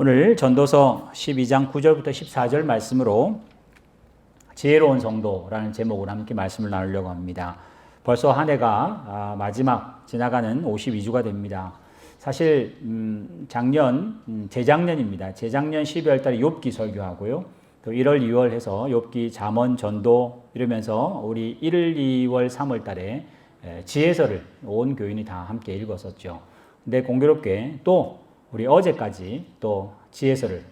오늘 전도서 12장 9절부터 14절 말씀으로 지혜로운 성도라는 제목으로 함께 말씀을 나누려고 합니다. 벌써 한 해가 마지막 지나가는 52주가 됩니다. 사실 재작년입니다. 재작년 12월 달에 욥기 설교하고요. 또 1월, 2월 해서 욥기 잠언 전도 이러면서 우리 1월, 2월, 3월 달에 지혜서를 온 교인이 다 함께 읽었었죠. 근데 공교롭게 또 우리 어제까지 또 지혜서를,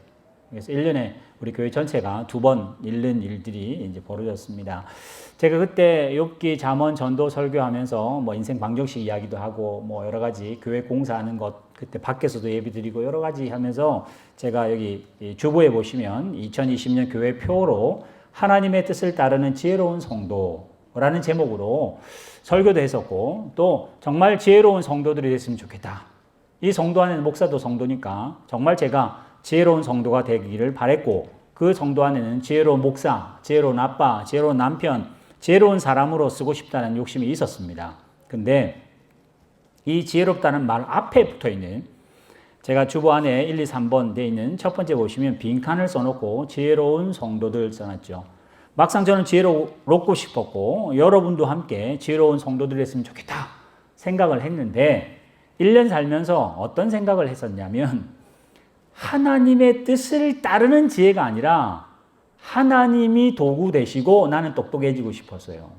그래서 1년에 우리 교회 전체가 2번 읽는 일들이 이제 벌어졌습니다. 제가 그때 욥기 잠언 전도 설교하면서 뭐 인생 방정식 이야기도 하고 뭐 여러 가지 교회 공사하는 것 그때 밖에서도 예배 드리고 여러 가지 하면서 제가 여기 주보에 보시면 2020년 교회 표로 하나님의 뜻을 따르는 지혜로운 성도라는 제목으로 설교도 했었고 또 정말 지혜로운 성도들이 됐으면 좋겠다. 이 성도 안에는 목사도 성도니까 정말 제가 지혜로운 성도가 되기를 바랬고 그 성도 안에는 지혜로운 목사, 지혜로운 아빠, 지혜로운 남편, 지혜로운 사람으로 쓰고 싶다는 욕심이 있었습니다. 근데 이 지혜롭다는 말 앞에 붙어 있는 제가 주보 안에 1, 2, 3번 되어 있는 첫 번째 보시면 빈칸을 써놓고 지혜로운 성도들 써놨죠. 막상 저는 지혜롭고 싶었고 여러분도 함께 지혜로운 성도들 했으면 좋겠다 생각을 했는데 1년 살면서 어떤 생각을 했었냐면 하나님의 뜻을 따르는 지혜가 아니라 하나님이 도구 되시고 나는 똑똑해지고 싶었어요.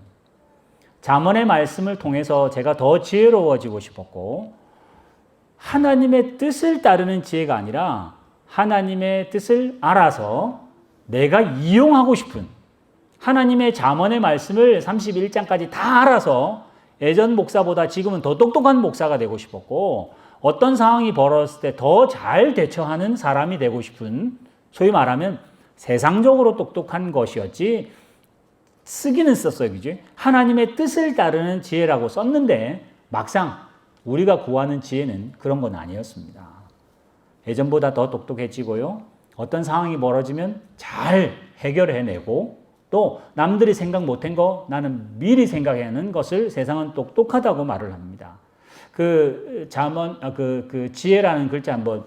잠언의 말씀을 통해서 제가 더 지혜로워지고 싶었고 하나님의 뜻을 따르는 지혜가 아니라 하나님의 뜻을 알아서 내가 이용하고 싶은 하나님의 잠언의 말씀을 31장까지 다 알아서 예전 목사보다 지금은 더 똑똑한 목사가 되고 싶었고 어떤 상황이 벌어졌을 때 더 잘 대처하는 사람이 되고 싶은 소위 말하면 세상적으로 똑똑한 것이었지 쓰기는 썼어요. 그죠? 하나님의 뜻을 따르는 지혜라고 썼는데 막상 우리가 구하는 지혜는 그런 건 아니었습니다. 예전보다 더 똑똑해지고요. 어떤 상황이 벌어지면 잘 해결해내고 또 남들이 생각 못한 거 나는 미리 생각하는 것을 세상은 똑똑하다고 말을 합니다. 그 지혜라는 글자 한번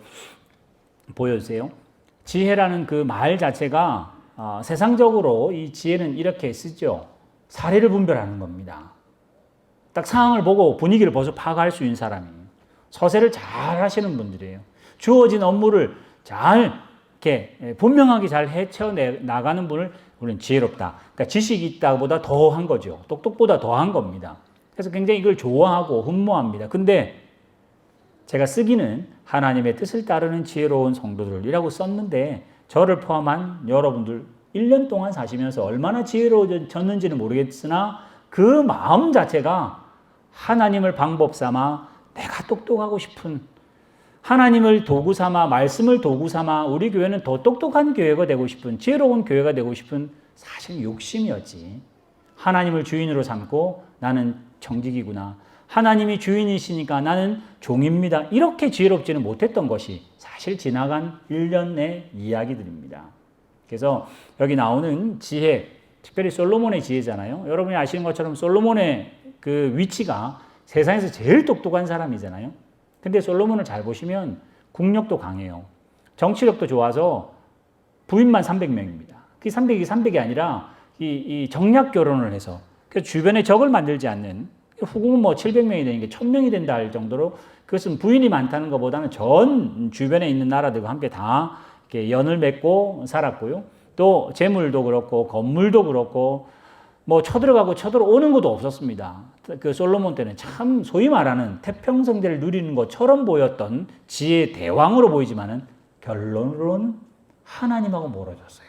보여주세요. 지혜라는 그 말 자체가 세상적으로 이 지혜는 이렇게 쓰죠. 사례를 분별하는 겁니다. 딱 상황을 보고 분위기를 벌써 파악할 수 있는 사람이에요. 서세를 잘 하시는 분들이에요. 주어진 업무를 잘 이렇게 분명하게 잘 헤쳐나가는 분을 우리는 지혜롭다. 그러니까 지식이 있다보다 더한 거죠. 똑똑보다 더한 겁니다. 그래서 굉장히 이걸 좋아하고 흠모합니다. 근데 제가 쓰기는 하나님의 뜻을 따르는 지혜로운 성도들이라고 썼는데 저를 포함한 여러분들 1년 동안 사시면서 얼마나 지혜로워졌는지는 모르겠으나 그 마음 자체가 하나님을 방법 삼아 내가 똑똑하고 싶은 하나님을 도구 삼아 말씀을 도구 삼아 우리 교회는 더 똑똑한 교회가 되고 싶은 지혜로운 교회가 되고 싶은 사실 욕심이었지. 하나님을 주인으로 삼고 나는 정직이구나. 하나님이 주인이시니까 나는 종입니다. 이렇게 지혜롭지는 못했던 것이 사실 지나간 1년의 이야기들입니다. 그래서 여기 나오는 지혜, 특별히 솔로몬의 지혜잖아요. 여러분이 아시는 것처럼 솔로몬의 그 위치가 세상에서 제일 똑똑한 사람이잖아요. 근데 솔로몬을 잘 보시면 국력도 강해요. 정치력도 좋아서 부인만 300명입니다. 그 300이 아니라 이 정략 결혼을 해서 그래서 주변에 적을 만들지 않는 후궁은 뭐 700명이 되는 게 1000명이 된다 할 정도로 그것은 부인이 많다는 것보다는 전 주변에 있는 나라들과 함께 다 이렇게 연을 맺고 살았고요. 또 재물도 그렇고 건물도 그렇고 뭐 쳐들어가고 쳐들어오는 것도 없었습니다. 그 솔로몬 때는 참 소위 말하는 태평성대를 누리는 것처럼 보였던 지혜의 대왕으로 보이지만은 결론으로는 하나님하고 멀어졌어요.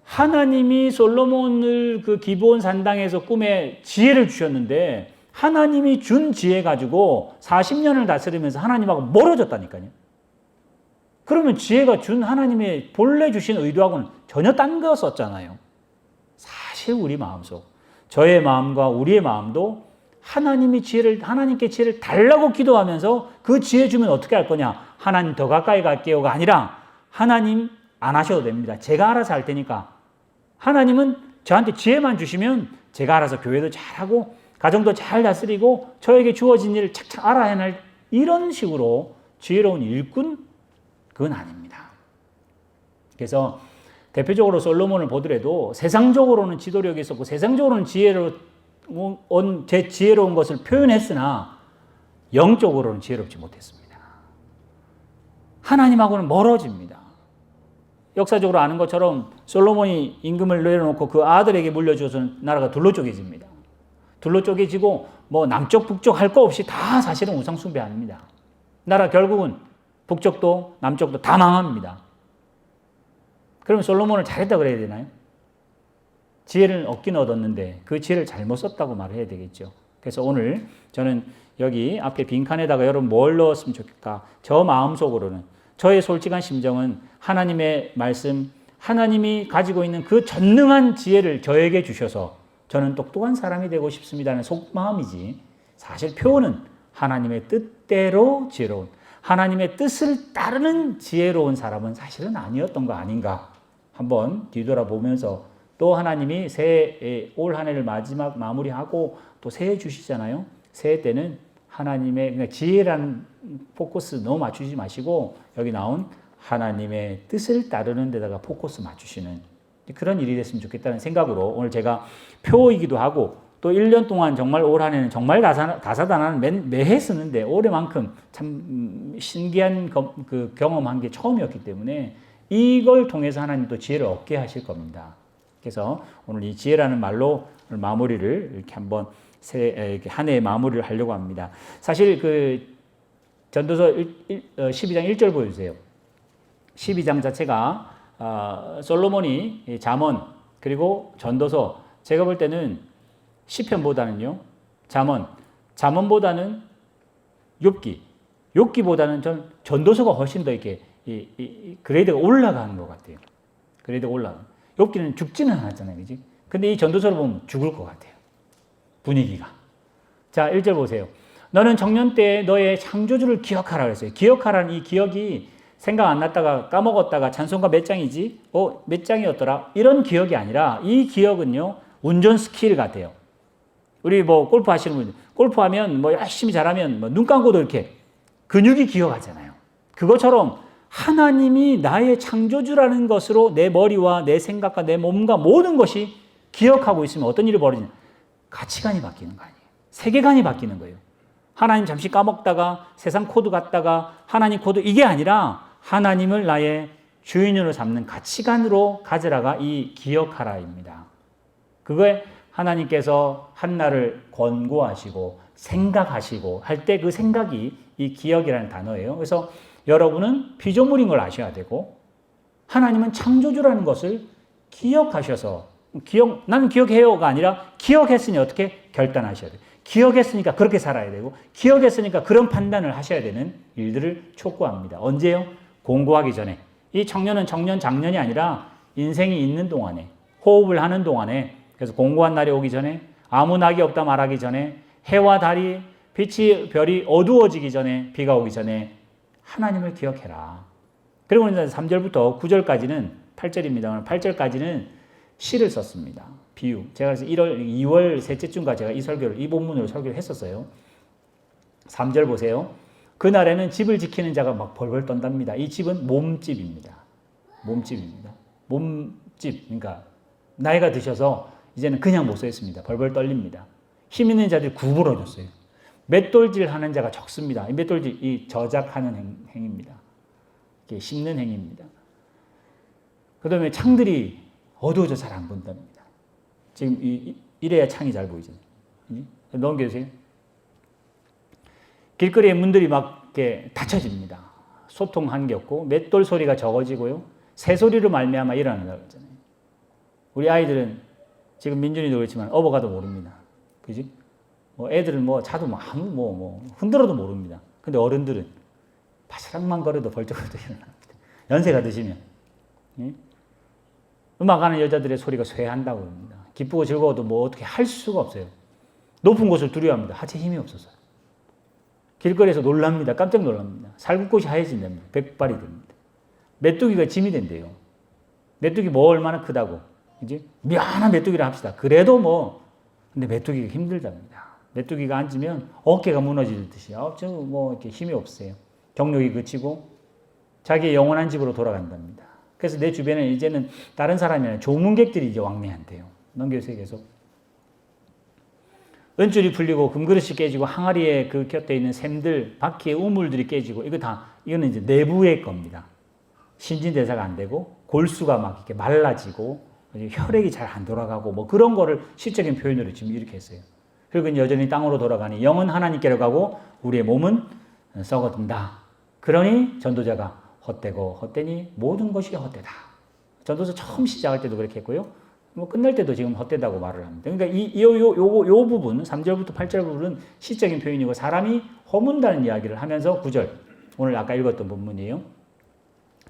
하나님이 솔로몬을 그 기브온 산당에서 꿈에 지혜를 주셨는데 하나님이 준 지혜 가지고 40년을 다스리면서 하나님하고 멀어졌다니까요. 그러면 지혜가 준 하나님의 본래 주신 의도하고는 전혀 딴 거였었잖아요. 사실 우리 마음속, 저의 마음과 우리의 마음도 하나님께 지혜를 달라고 기도하면서 그 지혜 주면 어떻게 할 거냐? 하나님 더 가까이 갈게요가 아니라 하나님 안 하셔도 됩니다. 제가 알아서 할 테니까. 하나님은 저한테 지혜만 주시면 제가 알아서 교회도 잘하고 가정도 잘 다스리고 저에게 주어진 일을 착착 알아 해낼 이런 식으로 지혜로운 일꾼? 그건 아닙니다. 그래서 대표적으로 솔로몬을 보더라도 세상적으로는 지도력이 있었고 세상적으로는 지혜로운 것을 표현했으나 영적으로는 지혜롭지 못했습니다. 하나님하고는 멀어집니다. 역사적으로 아는 것처럼 솔로몬이 임금을 내려놓고 그 아들에게 물려줘서 나라가 둘로 쪼개집니다. 둘로 쪼개지고 뭐 남쪽 북쪽 할 거 없이 다 사실은 우상 숭배합니다. 나라 결국은 북쪽도 남쪽도 다 망합니다. 그럼 솔로몬을 잘했다 그래야 되나요? 지혜를 얻긴 얻었는데 그 지혜를 잘못 썼다고 말해야 되겠죠. 그래서 오늘 저는 여기 앞에 빈칸에다가 여러분 뭘 넣었으면 좋겠다. 저 마음속으로는 저의 솔직한 심정은 하나님의 말씀, 하나님이 가지고 있는 그 전능한 지혜를 저에게 주셔서 저는 똑똑한 사람이 되고 싶습니다는 속마음이지 사실 표현은 하나님의 뜻대로 지혜로운, 하나님의 뜻을 따르는 지혜로운 사람은 사실은 아니었던 거 아닌가 한번 뒤돌아보면서 또 하나님이 올 한 해를 마지막 마무리하고 또 새해 주시잖아요. 새해 때는 하나님의 그러니까 지혜라는 포커스 너무 맞추지 마시고 여기 나온 하나님의 뜻을 따르는 데다가 포커스 맞추시는 그런 일이 됐으면 좋겠다는 생각으로 오늘 제가 표이기도 하고 또 1년 동안 정말 올 한 해는 정말 다사다난한 매해 쓰는데 올해만큼 참 신기한 그 경험한 게 처음이었기 때문에 이걸 통해서 하나님 또 지혜를 얻게 하실 겁니다. 그래서 오늘 이 지혜라는 말로 마무리를 이렇게 한번 한 해의 마무리를 하려고 합니다. 사실 그 전도서 12장 1절 보여주세요. 12장 자체가 솔로몬이 잠언 그리고 전도서 제가 볼 때는 시편보다는요 잠언보다는 욥기보다는 전 전도서가 훨씬 더 이렇게 그레이드가 올라가는 것 같아요. 그레이드가 올라가. 욥기는 죽지는 않았잖아요, 그지? 근데 이 전도서를 보면 죽을 것 같아요. 분위기가. 자, 1절 보세요. 너는 청년 때 너의 창조주를 기억하라 그랬어요. 기억하라는 이 기억이 생각 안 났다가 까먹었다가 찬송가 몇 장이지? 몇 장이었더라? 이런 기억이 아니라 이 기억은요, 운전 스킬 같아요. 우리 뭐 골프 하시는 분들, 골프하면 뭐 열심히 잘하면 뭐 눈 감고도 이렇게 근육이 기억하잖아요. 그것처럼 하나님이 나의 창조주라는 것으로 내 머리와 내 생각과 내 몸과 모든 것이 기억하고 있으면 어떤 일이 벌어지냐? 가치관이 바뀌는 거 아니에요. 세계관이 바뀌는 거예요. 하나님 잠시 까먹다가 세상 코드 갔다가 하나님 코드 이게 아니라 하나님을 나의 주인으로 삼는 가치관으로 가져라가 이 기억하라입니다. 그거에 하나님께서 한나를 권고하시고 생각하시고 할 때 그 생각이 이 기억이라는 단어예요. 그래서 여러분은 피조물인 걸 아셔야 되고 하나님은 창조주라는 것을 기억하셔서 나는 기억해요가 아니라 기억했으니 어떻게 결단하셔야 돼요. 기억했으니까 그렇게 살아야 되고 기억했으니까 그런 판단을 하셔야 되는 일들을 촉구합니다. 언제요? 공부하기 전에. 이 청년은 청년 장년이 아니라 인생이 있는 동안에 호흡을 하는 동안에 그래서 공고한 날이 오기 전에 아무 낙이 없다 말하기 전에 해와 달이 빛이 별이 어두워지기 전에 비가 오기 전에 하나님을 기억해라. 그리고 이제 3절부터 9절까지는 8절입니다. 8절까지는 시를 썼습니다. 비유. 제가 그래서 2월 셋째 주인가 제가 이 본문으로 설교를 했었어요. 3절 보세요. 그날에는 집을 지키는 자가 막 벌벌 떤답니다. 이 집은 몸집입니다. 몸집입니다. 몸집. 그러니까 나이가 드셔서 이제는 그냥 못 서 있습니다. 벌벌 떨립니다. 힘 있는 자들이 구부러졌어요. 맷돌질 하는 자가 적습니다. 이 맷돌질, 이 저작하는 행위입니다. 이렇게 씹는 행위입니다. 그 다음에 창들이 어두워져 잘 안 본답니다. 지금 이래야 창이 잘 보이잖아요. 넘겨주세요. 길거리에 문들이 막 이렇게 닫혀집니다. 소통 한게 없고 맷돌 소리가 적어지고요. 새소리로 말미암아 일어난다고 했잖아요. 우리 아이들은 지금 민준이도 그렇지만 업어가도 모릅니다. 그지? 뭐 애들은 뭐 자도 뭐 흔들어도 모릅니다. 근데 어른들은 바스락만 거려도 벌쩍벌쩍 일어납니다. 연세가 드시면. 예? 음악하는 여자들의 소리가 쇠한다고 합니다. 기쁘고 즐거워도 뭐 어떻게 할 수가 없어요. 높은 곳을 두려워합니다. 하체 힘이 없어서. 길거리에서 놀랍니다. 깜짝 놀랍니다. 살구꽃이 하얘진답니다. 백발이 됩니다. 메뚜기가 짐이 된대요. 메뚜기 뭐 얼마나 크다고. 이제 미안한 메뚜기라 합시다. 그래도 뭐 근데 메뚜기가 힘들답니다. 메뚜기가 앉으면 어깨가 무너질 듯이 뭐 이렇게 힘이 없어요. 경력이 그치고 자기의 영원한 집으로 돌아간답니다. 그래서 내 주변에 이제는 다른 사람이 아니라 조문객들이 이제 왕래한대요. 넘겨주세요, 계속. 은줄이 풀리고 금그릇이 깨지고 항아리에 그 곁에 있는 샘들, 바퀴의 우물들이 깨지고 이거는 이제 내부의 겁니다. 신진대사가 안 되고 골수가 막 이렇게 말라지고 혈액이 잘 안 돌아가고 뭐 그런 거를 시적인 표현으로 지금 이렇게 했어요. 그리고 여전히 땅으로 돌아가니 영은 하나님께로 가고 우리의 몸은 썩어든다. 그러니 전도자가 헛되고 헛되니 모든 것이 헛되다. 전도서 처음 시작할 때도 그렇게 했고요. 뭐 끝날 때도 지금 헛되다고 말을 합니다. 그러니까 요 부분 3절부터 8절 부분은 시적인 표현이고 사람이 허문다는 이야기를 하면서 9절 오늘 아까 읽었던 본문이에요.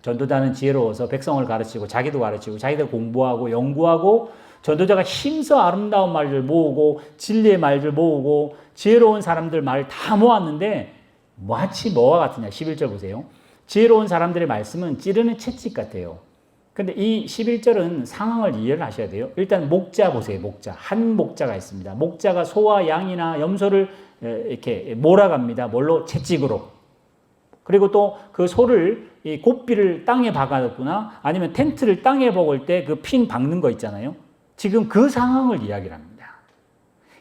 전도자는 지혜로워서 백성을 가르치고 자기도 가르치고 자기도 공부하고 연구하고 전도자가 힘써 아름다운 말들 모으고 진리의 말들 모으고 지혜로운 사람들 말 다 모았는데 마치 뭐와 같으냐. 11절 보세요. 지혜로운 사람들의 말씀은 찌르는 채찍 같아요. 근데 이 11절은 상황을 이해를 하셔야 돼요. 일단 목자 보세요. 목자. 한 목자가 있습니다. 목자가 소와 양이나 염소를 이렇게 몰아갑니다. 뭘로? 채찍으로. 그리고 또 그 소를 이 곱비를 땅에 박아놓거나 아니면 텐트를 땅에 박을 때 그 핀 박는 거 있잖아요. 지금 그 상황을 이야기를 합니다.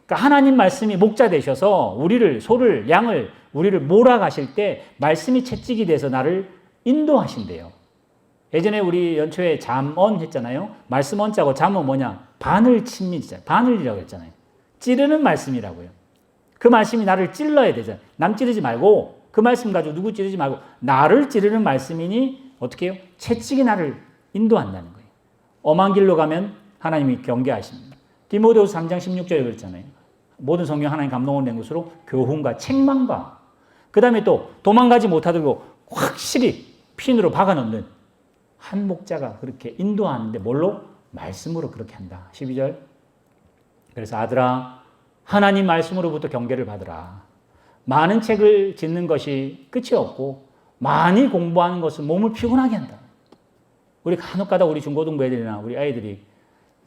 그러니까 하나님 말씀이 목자 되셔서 우리를 소를 양을 우리를 몰아가실 때 말씀이 채찍이 돼서 나를 인도하신대요. 예전에 우리 연초에 잠언 했잖아요. 말씀 언자고 잠은 뭐냐? 바늘 칩니다. 바늘이라고 했잖아요. 찌르는 말씀이라고요. 그 말씀이 나를 찔러야 되잖아요. 남 찌르지 말고 그 말씀 가지고 누구 찌르지 말고 나를 찌르는 말씀이니 어떻게 해요? 채찍이 나를 인도한다는 거예요. 엄한 길로 가면 하나님이 경계하십니다. 디모데후서 3장 16절에 그랬잖아요. 모든 성경 하나님 감동을 낸 것으로 교훈과 책망과 그 다음에 또 도망가지 못하도록 확실히 핀으로 박아놓는 한 목자가 그렇게 인도하는데 뭘로? 말씀으로 그렇게 한다. 12절. 그래서 아들아 하나님 말씀으로부터 경계를 받으라. 많은 책을 짓는 것이 끝이 없고 많이 공부하는 것은 몸을 피곤하게 한다. 우리 간혹가다 우리 중고등부 애들이나 우리 아이들이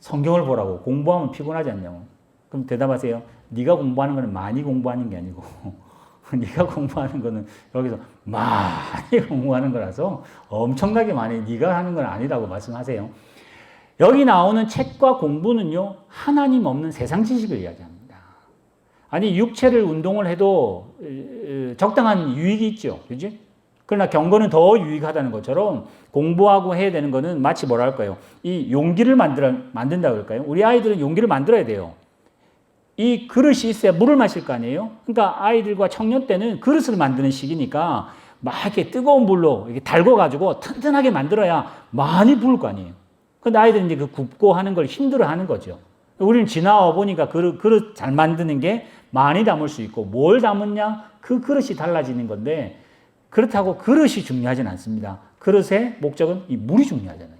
성경을 보라고 공부하면 피곤하지 않냐고. 그럼 대답하세요. 네가 공부하는 거는 많이 공부하는 게 아니고 네가 공부하는 거는 여기서 많이 공부하는 거라서 엄청나게 많이 네가 하는 건 아니라고 말씀하세요. 여기 나오는 책과 공부는요. 하나님 없는 세상 지식을 이야기합니다. 아니 육체를 운동을 해도 적당한 유익이 있죠. 그렇지? 그러나 경건은 더 유익하다는 것처럼 공부하고 해야 되는 거는 마치 뭐랄까요? 이 용기를 만든다 그럴까요? 우리 아이들은 용기를 만들어야 돼요. 이 그릇이 있어야 물을 마실 거 아니에요? 그러니까 아이들과 청년 때는 그릇을 만드는 시기니까 막 이렇게 뜨거운 물로 이렇게 달궈가지고 튼튼하게 만들어야 많이 부을 거 아니에요? 근데 아이들은 이제 그 굽고 하는 걸 힘들어 하는 거죠. 우리는 지나와 보니까 그릇 잘 만드는 게 많이 담을 수 있고 뭘 담았냐? 그 그릇이 달라지는 건데 그렇다고 그릇이 중요하진 않습니다. 그릇의 목적은 이 물이 중요하잖아요.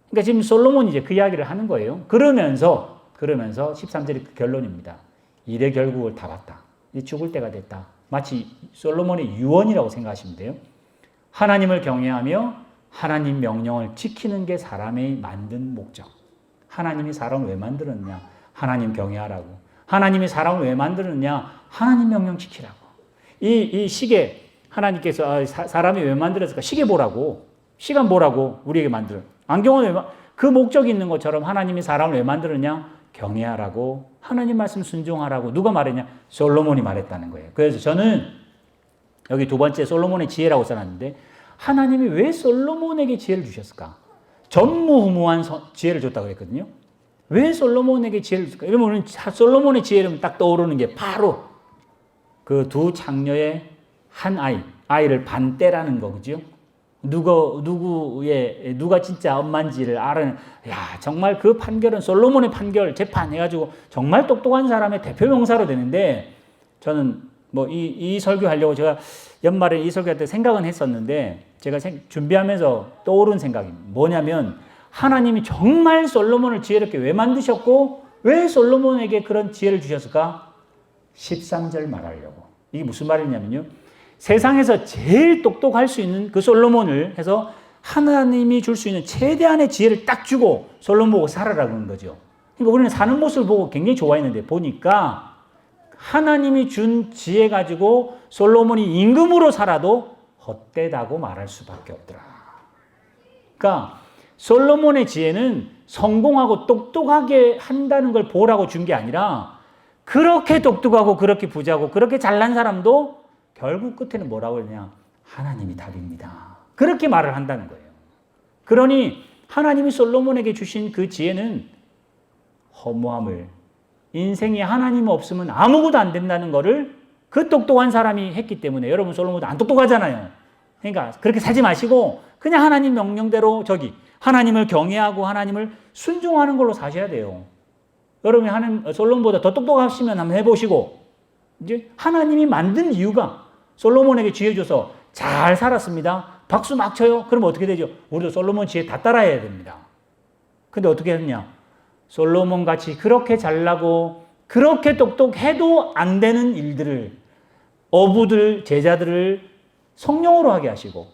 그러니까 지금 솔로몬이 이제 그 이야기를 하는 거예요. 그러면서 13절이 그 결론입니다. 일의 결국을 다 봤다. 이제 죽을 때가 됐다. 마치 솔로몬의 유언이라고 생각하시면 돼요. 하나님을 경외하며 하나님 명령을 지키는 게 사람의 만든 목적. 하나님이 사람을 왜 만들었냐? 하나님 경외하라고. 하나님이 사람을 왜 만들었냐? 하나님 명령 지키라고. 이 시계 하나님께서 사람이 왜 만들었을까? 시계 보라고. 시간 보라고 우리에게 만들어. 안경은 그 목적이 있는 것처럼 하나님이 사람을 왜 만들었냐? 경외하라고. 하나님 말씀 순종하라고. 누가 말했냐? 솔로몬이 말했다는 거예요. 그래서 저는 여기 두 번째 솔로몬의 지혜라고 써놨는데 하나님이 왜 솔로몬에게 지혜를 주셨을까? 전무후무한 지혜를 줬다고 그랬거든요. 왜 솔로몬에게 지혜를 줬을까? 이러면 솔로몬의 지혜를 딱 떠오르는 게 바로 그 두 장녀의 한 아이를 반떼라는 거죠. 누가 진짜 엄마인지를 알아는, 야, 정말 그 판결은 솔로몬의 판결, 재판 해가지고 정말 똑똑한 사람의 대표 명사로 되는데 저는 뭐 이 설교하려고 제가 연말에 이 설교할 때 생각은 했었는데 제가 준비하면서 떠오른 생각이 뭐냐면 하나님이 정말 솔로몬을 지혜롭게 왜 만드셨고 왜 솔로몬에게 그런 지혜를 주셨을까? 13절 말하려고. 이게 무슨 말이냐면요. 세상에서 제일 똑똑할 수 있는 그 솔로몬을 해서 하나님이 줄 수 있는 최대한의 지혜를 딱 주고 솔로몬 보고 살아라는 거죠. 그러니까 우리는 사는 모습을 보고 굉장히 좋아했는데 보니까 하나님이 준 지혜 가지고 솔로몬이 임금으로 살아도 헛되다고 말할 수밖에 없더라. 그러니까 솔로몬의 지혜는 성공하고 똑똑하게 한다는 걸 보라고 준 게 아니라 그렇게 똑똑하고 그렇게 부자고 그렇게 잘난 사람도 결국 끝에는 뭐라고 했냐? 하나님이 답입니다. 그렇게 말을 한다는 거예요. 그러니 하나님이 솔로몬에게 주신 그 지혜는 허무함을, 인생에 하나님 없으면 아무것도 안 된다는 거를 그 똑똑한 사람이 했기 때문에, 여러분 솔로몬도 안 똑똑하잖아요. 그러니까 그렇게 살지 마시고 그냥 하나님 명령대로 하나님을 경외하고 하나님을 순종하는 걸로 사셔야 돼요. 여러분이 솔로몬보다 더 똑똑하시면 한번 해보시고, 이제 하나님이 만든 이유가 솔로몬에게 지혜 줘서 잘 살았습니다. 박수 막 쳐요. 그러면 어떻게 되죠? 우리도 솔로몬 지혜 다 따라해야 됩니다. 근데 어떻게 했냐? 솔로몬 같이 그렇게 잘나고 그렇게 똑똑해도 안 되는 일들을, 어부들, 제자들을 성령으로 하게 하시고,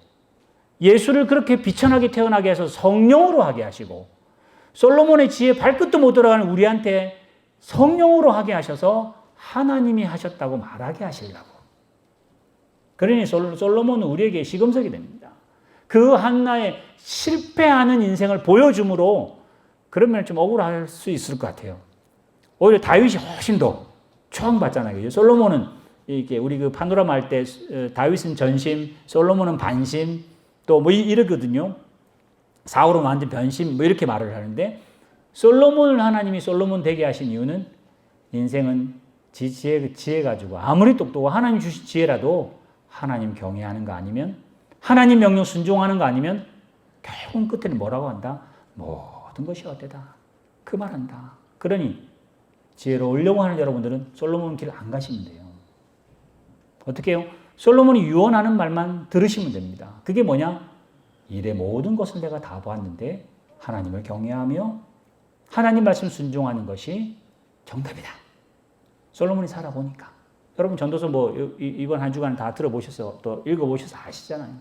예수를 그렇게 비천하게 태어나게 해서 성령으로 하게 하시고, 솔로몬의 지혜 발끝도 못 들어가는 우리한테 성령으로 하게 하셔서 하나님이 하셨다고 말하게 하시려고. 그러니 솔로몬은 우리에게 시금석이 됩니다. 그 한나의 실패하는 인생을 보여줌으로 그러면 좀 억울할 수 있을 것 같아요. 오히려 다윗이 훨씬 더 추앙받잖아요. 솔로몬은 이렇게 우리 그 파노라마 할 때 다윗은 전심, 솔로몬은 반심, 또 뭐 이러거든요. 사울은 완전 변심, 뭐 이렇게 말을 하는데, 솔로몬을 하나님이 솔로몬 되게 하신 이유는 인생은 지혜 가지고 아무리 똑똑하고 하나님 주신 지혜라도 하나님 경외하는 거 아니면, 하나님 명령 순종하는 거 아니면 결국은 끝에는 뭐라고 한다? 모든 것이 헛되다. 그 말한다. 그러니 지혜로우려고 하는 여러분들은 솔로몬 길 안 가시면 돼요. 어떻게 해요? 솔로몬이 유언하는 말만 들으시면 됩니다. 그게 뭐냐? 일의 모든 것을 내가 다 보았는데 하나님을 경외하며 하나님 말씀 순종하는 것이 정답이다. 솔로몬이 살아보니까. 여러분 전도서 뭐 이번 한 주간 다 들어보셔서 또 읽어보셔서 아시잖아요.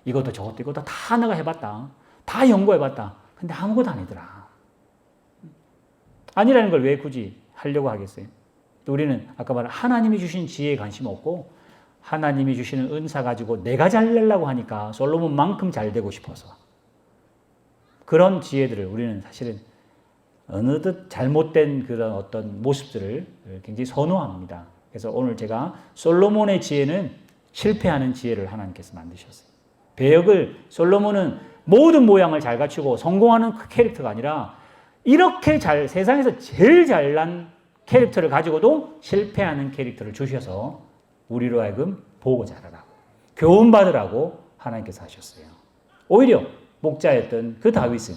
이것도 저것도 다 내가 해봤다. 다 연구해봤다. 근데 아무것도 아니더라. 아니라는 걸 왜 굳이 하려고 하겠어요? 우리는 아까 말한 하나님이 주신 지혜에 관심 없고 하나님이 주시는 은사 가지고 내가 잘 되려고 하니까 솔로몬만큼 잘 되고 싶어서 그런 지혜들을 우리는 사실은 어느덧 잘못된 그런 어떤 모습들을 굉장히 선호합니다. 그래서 오늘 제가 솔로몬의 지혜는 실패하는 지혜를 하나님께서 만드셨어요. 배역을 솔로몬은 모든 모양을 잘 갖추고 성공하는 그 캐릭터가 아니라 이렇게 세상에서 제일 잘난 캐릭터를 가지고도 실패하는 캐릭터를 주셔서 우리로 하여금 보고 자라라고, 교훈받으라고 하나님께서 하셨어요. 오히려 목자였던 그 다윗은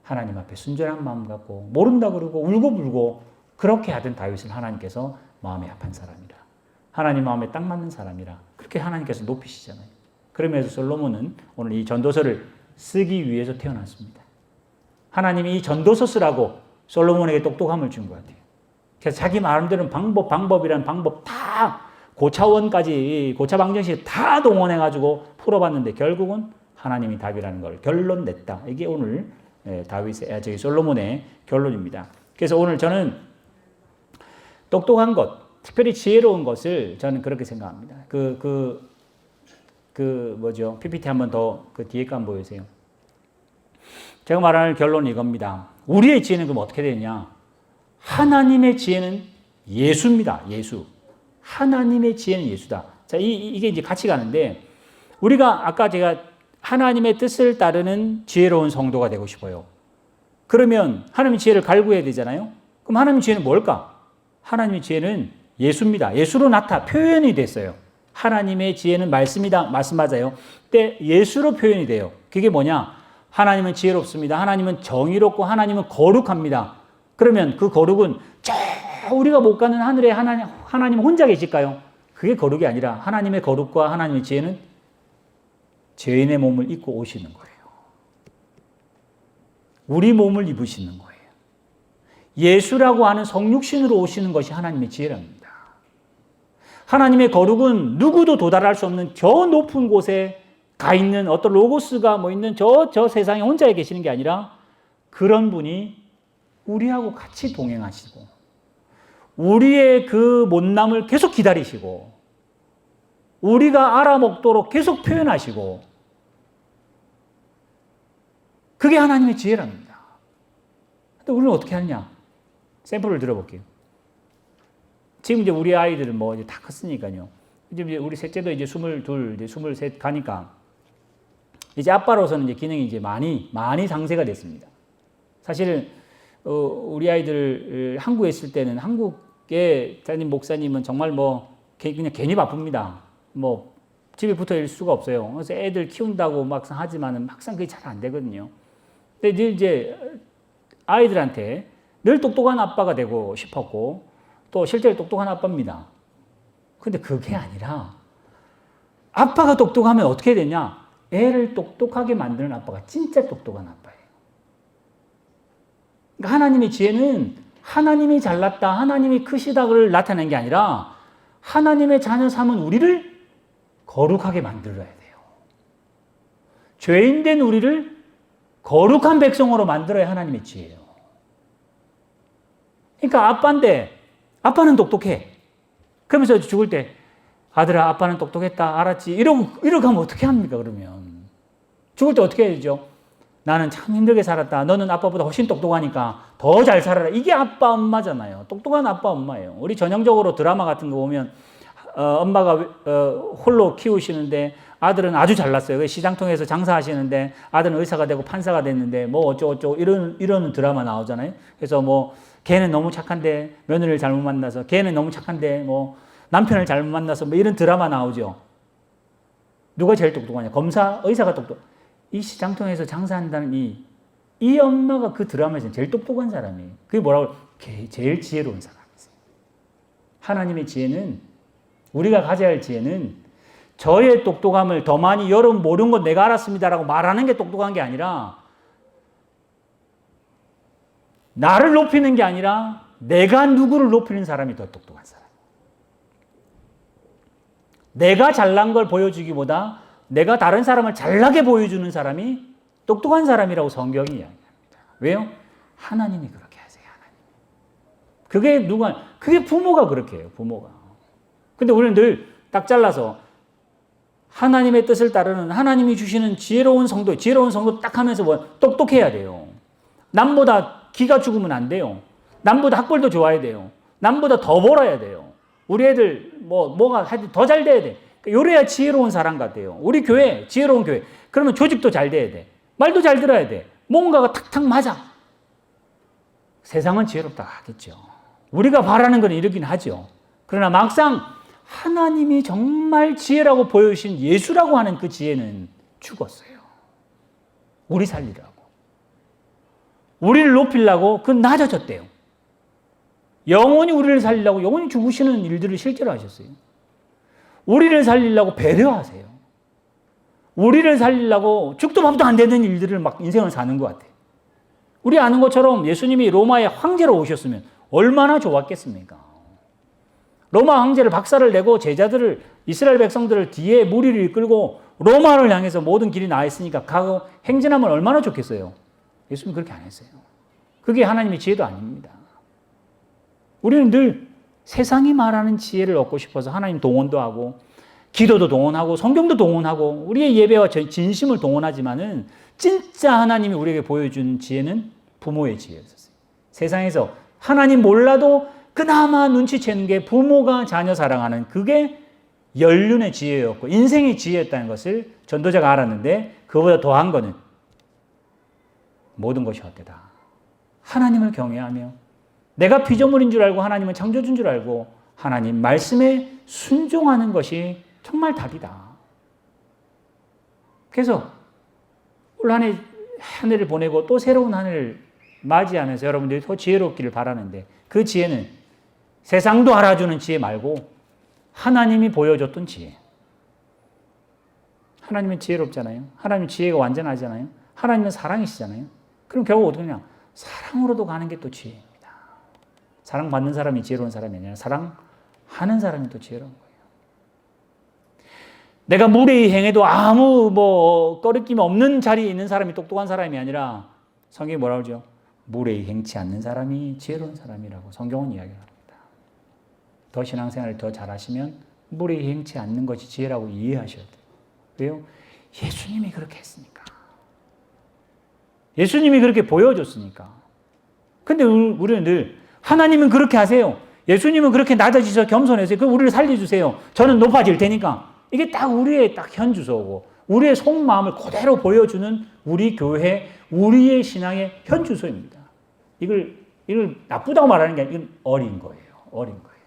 하나님 앞에 순전한 마음 갖고 모른다 그러고 울고불고 그렇게 하던 다윗은 하나님께서 마음이 합한 사람이라, 하나님 마음에 딱 맞는 사람이라 그렇게 하나님께서 높이시잖아요. 그러면서 솔로몬은 오늘 이 전도서를 쓰기 위해서 태어났습니다. 하나님이 이 전도서 쓰라고 솔로몬에게 똑똑함을 준 것 같아요. 그래서 자기 마음대로 방법이라는 방법 다 고차원까지, 고차방정식 다 동원해가지고 풀어봤는데 결국은 하나님이 답이라는 걸 결론 냈다. 이게 오늘 솔로몬의 결론입니다. 그래서 오늘 저는 똑똑한 것, 특별히 지혜로운 것을 저는 그렇게 생각합니다. PPT 한번 더 그 뒤에 거 한번 보여주세요. 제가 말하는 결론은 이겁니다. 우리의 지혜는 그럼 어떻게 되느냐? 하나님의 지혜는 예수입니다. 예수. 하나님의 지혜는 예수다. 자, 이게 이제 같이 가는데, 우리가 아까 제가 하나님의 뜻을 따르는 지혜로운 성도가 되고 싶어요. 그러면 하나님의 지혜를 갈구해야 되잖아요. 그럼 하나님의 지혜는 뭘까? 하나님의 지혜는 예수입니다. 예수로 표현이 됐어요. 하나님의 지혜는 말씀이다. 말씀 맞아요. 근데 예수로 표현이 돼요. 그게 뭐냐? 하나님은 지혜롭습니다. 하나님은 정의롭고 하나님은 거룩합니다. 그러면 그 거룩은 우리가 못 가는 하늘에 하나님 혼자 계실까요? 그게 거룩이 아니라 하나님의 거룩과 하나님의 지혜는 죄인의 몸을 입고 오시는 거예요. 우리 몸을 입으시는 거예요. 예수라고 하는 성육신으로 오시는 것이 하나님의 지혜랍니다. 하나님의 거룩은 누구도 도달할 수 없는 저 높은 곳에 가 있는 어떤 로고스가 있는 저 세상에 혼자 계시는 게 아니라 그런 분이 우리하고 같이 동행하시고 우리의 그 못남을 계속 기다리시고 우리가 알아먹도록 계속 표현하시고, 그게 하나님의 지혜랍니다. 근데 우리는 어떻게 하느냐? 샘플을 들어볼게요. 지금 이제 우리 아이들은 뭐 이제 다 컸으니까요. 이제 우리 셋째도 이제 22, 이제 23 가니까 이제 아빠로서는 이제 기능이 이제 많이 상세가 됐습니다. 사실 우리 아이들 한국에 있을 때는 한국의 담임 목사님은 정말 뭐 그냥 괜히 바쁩니다. 뭐 집에 붙어 있을 수가 없어요. 그래서 애들 키운다고 막상 하지만은 막상 그게 잘 안 되거든요. 근데 늘 이제 아이들한테 늘 똑똑한 아빠가 되고 싶었고 또 실제로 똑똑한 아빠입니다. 근데 그게 아니라 아빠가 똑똑하면 어떻게 되냐? 애를 똑똑하게 만드는 아빠가 진짜 똑똑한 아빠예요. 그러니까 하나님의 지혜는 하나님이 잘났다, 하나님이 크시다를 나타내는 게 아니라 하나님의 자녀 삼은 우리를 거룩하게 만들어야 돼요. 죄인된 우리를 거룩한 백성으로 만들어야 하나님의 지혜예요. 그러니까 아빠인데 아빠는 똑똑해. 그러면서 죽을 때 아들아 아빠는 똑똑했다 알았지 이러고 하면 어떻게 합니까? 그러면 죽을 때 어떻게 해야 되죠? 나는 참 힘들게 살았다. 너는 아빠보다 훨씬 똑똑하니까 더 잘 살아라. 이게 아빠 엄마잖아요. 똑똑한 아빠 엄마예요. 우리 전형적으로 드라마 같은 거 보면 엄마가 홀로 키우시는데 아들은 아주 잘났어요. 시장통에서 장사하시는데 아들은 의사가 되고 판사가 됐는데 뭐 어쩌고저쩌고 이런 드라마 나오잖아요. 그래서 뭐 걔는 너무 착한데 며느리를 잘못 만나서, 걔는 너무 착한데 뭐 남편을 잘못 만나서 뭐 이런 드라마 나오죠. 누가 제일 똑똑하냐? 검사, 의사가 똑똑. 이 시장통에서 장사한다는 이 엄마가 그 드라마에서 제일 똑똑한 사람이에요. 그게 뭐라고? 제일 지혜로운 사람이세요. 하나님의 지혜는, 우리가 가져야 할 지혜는 저의 똑똑함을 더 많이 여러분 모르는 건 내가 알았습니다라고 말하는 게 똑똑한 게 아니라, 나를 높이는 게 아니라 내가 누구를 높이는 사람이 더 똑똑한 사람. 내가 잘난 걸 보여주기보다 내가 다른 사람을 잘나게 보여주는 사람이 똑똑한 사람이라고 성경이 이야기합니다. 왜요? 하나님이 그렇게 하세요. 하나님. 그게 부모가 그렇게 해요. 부모가. 근데 우리는 늘 딱 잘라서 하나님의 뜻을 따르는, 하나님이 주시는 지혜로운 성도 딱 하면서 뭐 똑똑해야 돼요. 남보다 기가 죽으면 안 돼요. 남보다 학벌도 좋아야 돼요. 남보다 더 벌어야 돼요. 우리 애들 뭐가 더 잘 돼야 돼. 요래야 지혜로운 사람 같아요. 우리 교회 지혜로운 교회. 그러면 조직도 잘 돼야 돼. 말도 잘 들어야 돼. 뭔가가 탁탁 맞아. 세상은 지혜롭다 하겠죠. 우리가 바라는 건 이러긴 하죠. 그러나 막상 하나님이 정말 지혜라고 보여주신 예수라고 하는 그 지혜는 죽었어요. 우리 살리라고. 우리를 높이려고 그 낮아졌대요. 영원히 우리를 살리려고 영원히 죽으시는 일들을 실제로 하셨어요. 우리를 살리려고 배려하세요. 우리를 살리려고 죽도 밥도 안 되는 일들을 막 인생을 사는 것 같아요. 우리 아는 것처럼 예수님이 로마의 황제로 오셨으면 얼마나 좋았겠습니까? 로마 황제를 박살을 내고 제자들을, 이스라엘 백성들을 뒤에 무리를 이끌고 로마를 향해서 모든 길이 나와 있으니까 가고 행진하면 얼마나 좋겠어요. 예수님 그렇게 안 했어요. 그게 하나님의 지혜도 아닙니다. 우리는 늘 세상이 말하는 지혜를 얻고 싶어서 하나님 동원도 하고 기도도 동원하고 성경도 동원하고 우리의 예배와 진심을 동원하지만은 진짜 하나님이 우리에게 보여준 지혜는 부모의 지혜였어요. 세상에서 하나님 몰라도 그나마 눈치채는 게 부모가 자녀 사랑하는 그게 연륜의 지혜였고 인생의 지혜였다는 것을 전도자가 알았는데, 그보다 더한 거는 모든 것이 헛되다. 하나님을 경외하며 내가 피조물인 줄 알고 하나님은 창조주인 줄 알고 하나님 말씀에 순종하는 것이 정말 답이다. 그래서 올 한 해를 보내고 또 새로운 한 해를 맞이하면서 여러분들이 더 지혜롭기를 바라는데, 그 지혜는 세상도 알아주는 지혜 말고 하나님이 보여줬던 지혜. 하나님은 지혜롭잖아요. 하나님은 지혜가 완전하잖아요. 하나님은 사랑이시잖아요. 그럼 결국 어떻게 하냐? 사랑으로도 가는 게 또 지혜입니다. 사랑받는 사람이 지혜로운 사람이 아니라 사랑하는 사람이 또 지혜로운 거예요. 내가 무례히 행해도 아무 꺼리낌 없는 자리에 있는 사람이 똑똑한 사람이 아니라 성경이 뭐라고 그러죠? 무례히 행치 않는 사람이 지혜로운 사람이라고 성경은 이야기합니다. 더 신앙생활을 더 잘하시면 물에 행치 않는 것이 지혜라고 이해하셔야 돼요. 왜요? 예수님이 그렇게 했으니까. 예수님이 그렇게 보여줬으니까. 근데 우리는 늘 하나님은 그렇게 하세요. 예수님은 그렇게 낮아지셔서 겸손해서 그 우리를 살려주세요. 저는 높아질 테니까. 이게 딱 우리의 딱 현주소고 우리의 속마음을 그대로 보여주는 우리 교회, 우리의 신앙의 현주소입니다. 이걸 나쁘다고 말하는 게 아니라 이건 어린 거예요. 어린 거예요.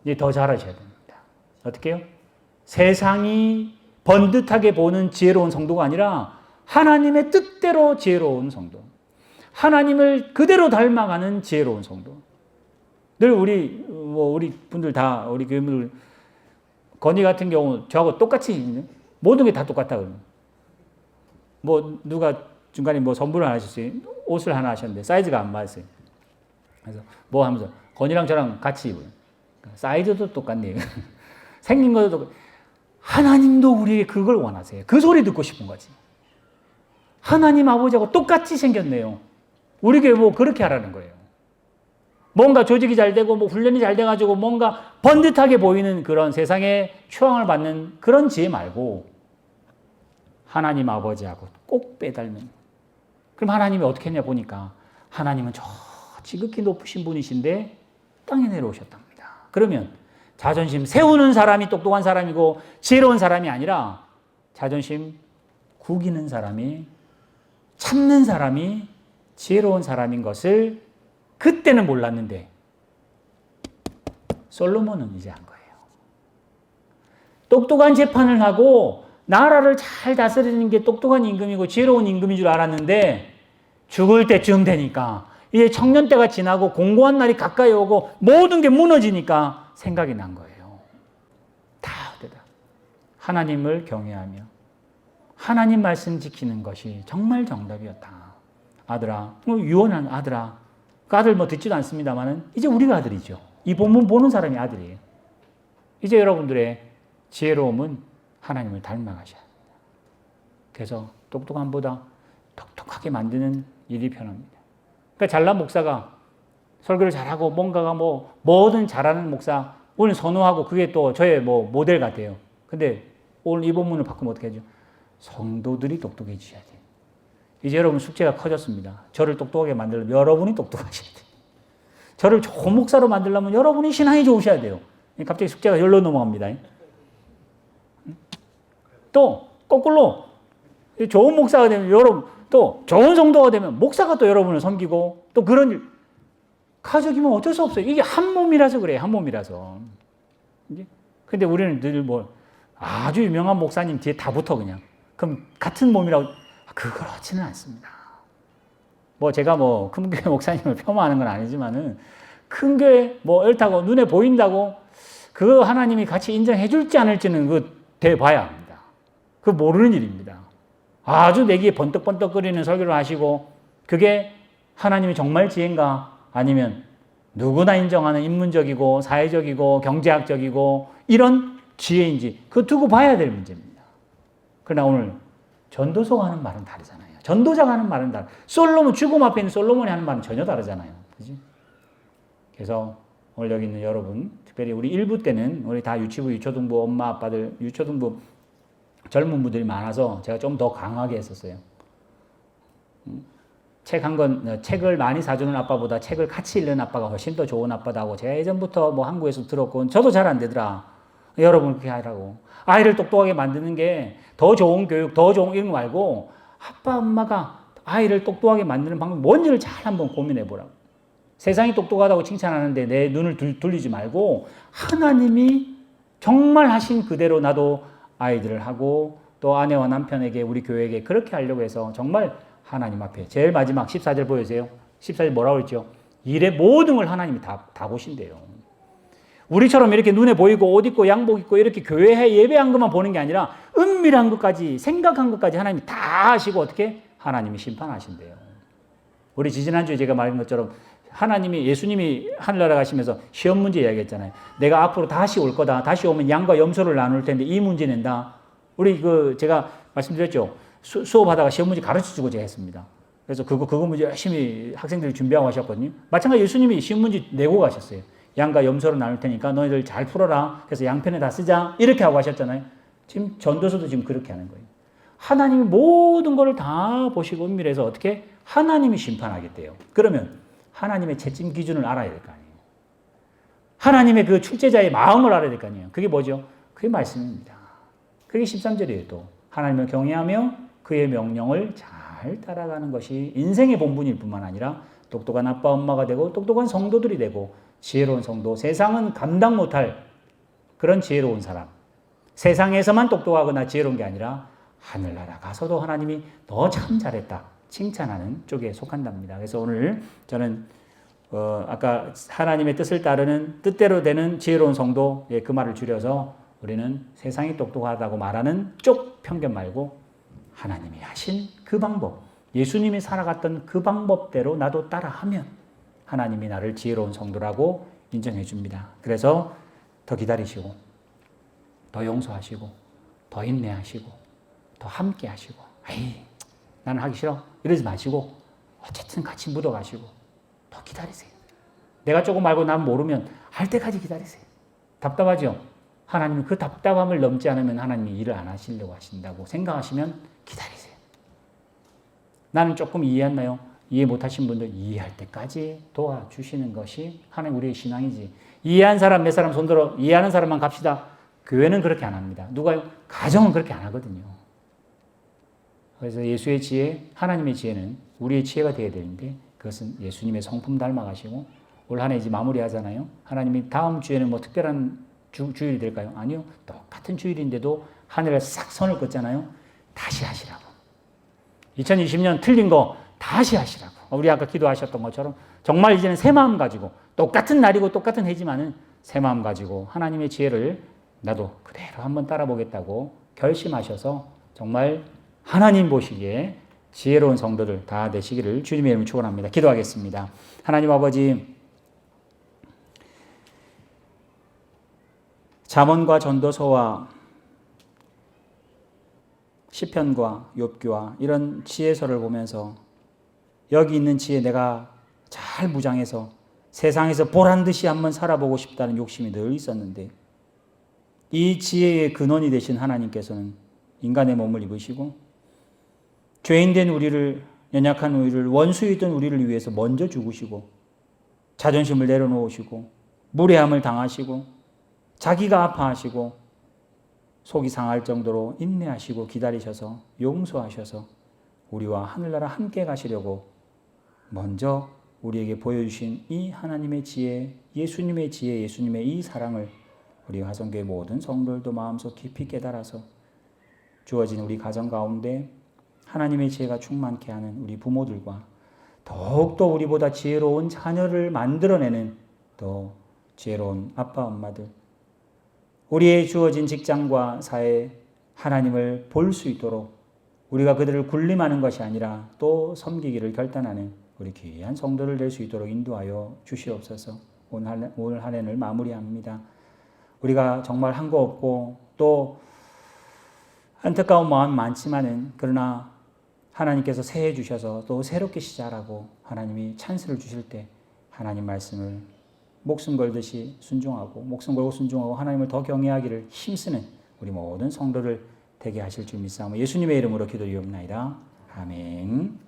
이제 더 잘하셔야 됩니다. 어떻게 해요? 세상이 번듯하게 보는 지혜로운 성도가 아니라 하나님의 뜻대로 지혜로운 성도. 하나님을 그대로 닮아가는 지혜로운 성도. 늘 우리 분들 다, 우리 교인들, 건희 같은 경우 저하고 똑같이 모든 게 다 똑같다 그러면. 누가 중간에 선물을 하나 하셨어요. 옷을 하나 하셨는데 사이즈가 안 맞았어요. 그래서 하면서 건희랑 저랑 같이 입어요. 사이즈도 똑같네요. 생긴 것도 똑같. 하나님도 우리에게 그걸 원하세요. 그 소리 듣고 싶은 거지. 하나님 아버지하고 똑같이 생겼네요. 우리에게 그렇게 하라는 거예요. 뭔가 조직이 잘 되고 훈련이 잘 돼가지고 뭔가 번듯하게 보이는 그런 세상의 추앙을 받는 그런 지혜 말고 하나님 아버지하고 꼭 빼닮은. 그럼 하나님이 어떻게 했냐 보니까 하나님은 저 지극히 높으신 분이신데 땅에 내려오셨답니다. 그러면 자존심 세우는 사람이 똑똑한 사람이고 지혜로운 사람이 아니라 자존심 구기는 사람이, 참는 사람이 지혜로운 사람인 것을 그때는 몰랐는데 솔로몬은 이제 한 거예요. 똑똑한 재판을 하고 나라를 잘 다스리는 게 똑똑한 임금이고 지혜로운 임금인 줄 알았는데 죽을 때쯤 되니까 이제 청년 때가 지나고 공고한 날이 가까이 오고 모든 게 무너지니까 생각이 난 거예요. 다 되다. 하나님을 경외하며 하나님 말씀 지키는 것이 정말 정답이었다. 아들아, 유언한 아들아. 그 아들 듣지도 않습니다만은 이제 우리가 아들이죠. 이 본문 보는 사람이 아들이에요. 이제 여러분들의 지혜로움은 하나님을 닮아가셔야 합니다. 그래서 똑똑함보다 똑똑하게 만드는 일이 편합니다. 그러니까 잘난 목사가 설교를 잘하고 뭔가가 뭐든 잘하는 목사 오늘 선호하고 그게 또 저의 모델 같아요. 근데 오늘 이 본문을 바꾸면 어떻게 하죠? 성도들이 똑똑해지셔야 돼요. 이제 여러분 숙제가 커졌습니다. 저를 똑똑하게 만들려면 여러분이 똑똑하셔야 돼요. 저를 좋은 목사로 만들려면 여러분이 신앙이 좋으셔야 돼요. 갑자기 숙제가 열로 넘어갑니다. 또 거꾸로 좋은 목사가 되면 여러분 또 좋은 성도가 되면 목사가 또 여러분을 섬기고 또 그런 일. 가족이면 어쩔 수 없어요. 이게 한 몸이라서 그래요. 한 몸이라서. 근데 우리는 늘 아주 유명한 목사님 뒤에 다 붙어 그냥. 그럼 같은 몸이라고. 그렇지는 않습니다. 제가 큰 교회 목사님을 폄하하는 건 아니지만은 큰 교회 옳다고 눈에 보인다고 그 하나님이 같이 인정해 줄지 않을지는 대봐야 합니다. 그 모르는 일입니다. 아주 내기에 번뜩번뜩거리는 설교를 하시고 그게 하나님이 정말 지혜인가 아니면 누구나 인정하는 인문적이고 사회적이고 경제학적이고 이런 지혜인지 그거 두고 봐야 될 문제입니다. 그러나 오늘 전도서가 하는 말은 다르잖아요. 전도자가 하는 말은 다르. 죽음 앞에 있는 솔로몬이 하는 말은 전혀 다르잖아요. 그지? 그래서 오늘 여기 있는 여러분, 특별히 우리 일부 때는 우리 다 유치부, 유초등부 엄마 아빠들, 유초등부 젊은 분들이 많아서 제가 좀 더 강하게 했었어요. 책을 많이 사주는 아빠보다 책을 같이 읽는 아빠가 훨씬 더 좋은 아빠다고 제가 예전부터 한국에서 들었고 저도 잘 안 되더라. 여러분 그렇게 하라고. 아이를 똑똑하게 만드는 게 더 좋은 교육, 더 좋은 이런 거 말고 아빠, 엄마가 아이를 똑똑하게 만드는 방법이 뭔지를 잘 한번 고민해 보라고. 세상이 똑똑하다고 칭찬하는데 내 눈을 돌리지 말고 하나님이 정말 하신 그대로 나도 아이들을 하고 또 아내와 남편에게 우리 교회에게 그렇게 하려고 해서 정말 하나님 앞에 제일 마지막 14절 보여주세요. 14절 뭐라고 했죠? 일의 모든 걸 하나님이 다 보신대요. 우리처럼 이렇게 눈에 보이고 옷 입고 양복 입고 이렇게 교회에 예배한 것만 보는 게 아니라 은밀한 것까지 생각한 것까지 하나님이 다 아시고 어떻게? 하나님이 심판하신대요. 우리 지지난주에 제가 말한 것처럼 예수님이 하늘나라 가시면서 시험 문제 이야기했잖아요. 내가 앞으로 다시 올 거다. 다시 오면 양과 염소를 나눌 텐데 이 문제 낸다. 우리 제가 말씀드렸죠. 수업하다가 시험 문제 가르쳐주고 제가 했습니다. 그래서 그거 문제 열심히 학생들이 준비하고 하셨거든요. 마찬가지로 예수님이 시험 문제 내고 가셨어요. 양과 염소로 나눌 테니까 너희들 잘 풀어라. 그래서 양편에 다 쓰자. 이렇게 하고 하셨잖아요. 지금 전도서도 지금 그렇게 하는 거예요. 하나님이 모든 것을 다 보시고 은밀해서 어떻게 하나님이 심판하겠대요. 그러면 하나님의 채점 기준을 알아야 될 거 아니에요. 하나님의 그 출제자의 마음을 알아야 될 거 아니에요. 그게 뭐죠? 그게 말씀입니다. 그게 13절이에요. 또 하나님을 경외하며 그의 명령을 잘 따라가는 것이 인생의 본분일 뿐만 아니라 똑똑한 아빠 엄마가 되고 똑똑한 성도들이 되고 지혜로운 성도, 세상은 감당 못할 그런 지혜로운 사람, 세상에서만 똑똑하거나 지혜로운 게 아니라 하늘나라 가서도 하나님이 너 참 잘했다 칭찬하는 쪽에 속한답니다. 그래서 오늘 저는 아까 하나님의 뜻을 따르는 뜻대로 되는 지혜로운 성도, 그 말을 줄여서 우리는 세상이 똑똑하다고 말하는 쪽 편견 말고 하나님이 하신 그 방법, 예수님이 살아갔던 그 방법대로 나도 따라하면 하나님이 나를 지혜로운 성도라고 인정해 줍니다. 그래서 더 기다리시고 더 용서하시고 더 인내하시고 더 함께 하시고 에이 나는 하기 싫어 이러지 마시고 어쨌든 같이 묻어가시고 더 기다리세요. 내가 조금 알고 난 모르면 할 때까지 기다리세요. 답답하죠? 하나님은 그 답답함을 넘지 않으면 하나님이 일을 안 하시려고 하신다고 생각하시면 기다리세요. 나는 조금 이해했나요? 이해 못하신 분들 이해할 때까지 도와주시는 것이 하나님 우리의 신앙이지. 이해한 사람 몇 사람 손들어 이해하는 사람만 갑시다. 교회는 그렇게 안 합니다. 누가요? 가정은 그렇게 안 하거든요. 그래서 예수의 지혜, 하나님의 지혜는 우리의 지혜가 되어야 되는데 그것은 예수님의 성품 닮아가시고 올 한 해 이제 마무리하잖아요. 하나님이 다음 주에는 뭐 특별한 주일이 될까요? 아니요. 똑같은 주일인데도 하늘에 싹 선을 긋잖아요. 다시 하시라고. 2020년 틀린 거 다시 하시라고. 우리 아까 기도하셨던 것처럼 정말 이제는 새 마음 가지고 똑같은 날이고 똑같은 해지만은 새 마음 가지고 하나님의 지혜를 나도 그대로 한번 따라보겠다고 결심하셔서 정말 하나님 보시기에 지혜로운 성도들 다 되시기를 주님의 이름으로 축원합니다. 기도하겠습니다. 하나님 아버지, 잠언과 전도서와 시편과 욥기와 이런 지혜서를 보면서 여기 있는 지혜 내가 잘 무장해서 세상에서 보란 듯이 한번 살아보고 싶다는 욕심이 늘 있었는데 이 지혜의 근원이 되신 하나님께서는 인간의 몸을 입으시고 죄인된 우리를, 연약한 우리를, 원수이던 우리를 위해서 먼저 죽으시고 자존심을 내려놓으시고 무례함을 당하시고 자기가 아파하시고 속이 상할 정도로 인내하시고 기다리셔서 용서하셔서 우리와 하늘나라 함께 가시려고 먼저 우리에게 보여주신 이 하나님의 지혜, 예수님의 지혜, 예수님의 이 사랑을 우리 화성교회 모든 성도들도 마음속 깊이 깨달아서 주어진 우리 가정 가운데 하나님의 지혜가 충만케 하는 우리 부모들과 더욱더 우리보다 지혜로운 자녀를 만들어내는 더 지혜로운 아빠 엄마들, 우리의 주어진 직장과 사회 하나님을 볼 수 있도록 우리가 그들을 군림하는 것이 아니라 또 섬기기를 결단하는 우리 귀한 성도를 될 수 있도록 인도하여 주시옵소서. 오늘 한 해를 마무리합니다. 우리가 정말 한 거 없고 또 안타까운 마음 많지만은 그러나 하나님께서 새해 주셔서 또 새롭게 시작하고 하나님이 찬스를 주실 때 하나님 말씀을 목숨 걸듯이 순종하고 목숨 걸고 순종하고 하나님을 더 경외하기를 힘쓰는 우리 모든 성도를 되게 하실 줄 믿사오며 예수님의 이름으로 기도드리옵나이다. 아멘.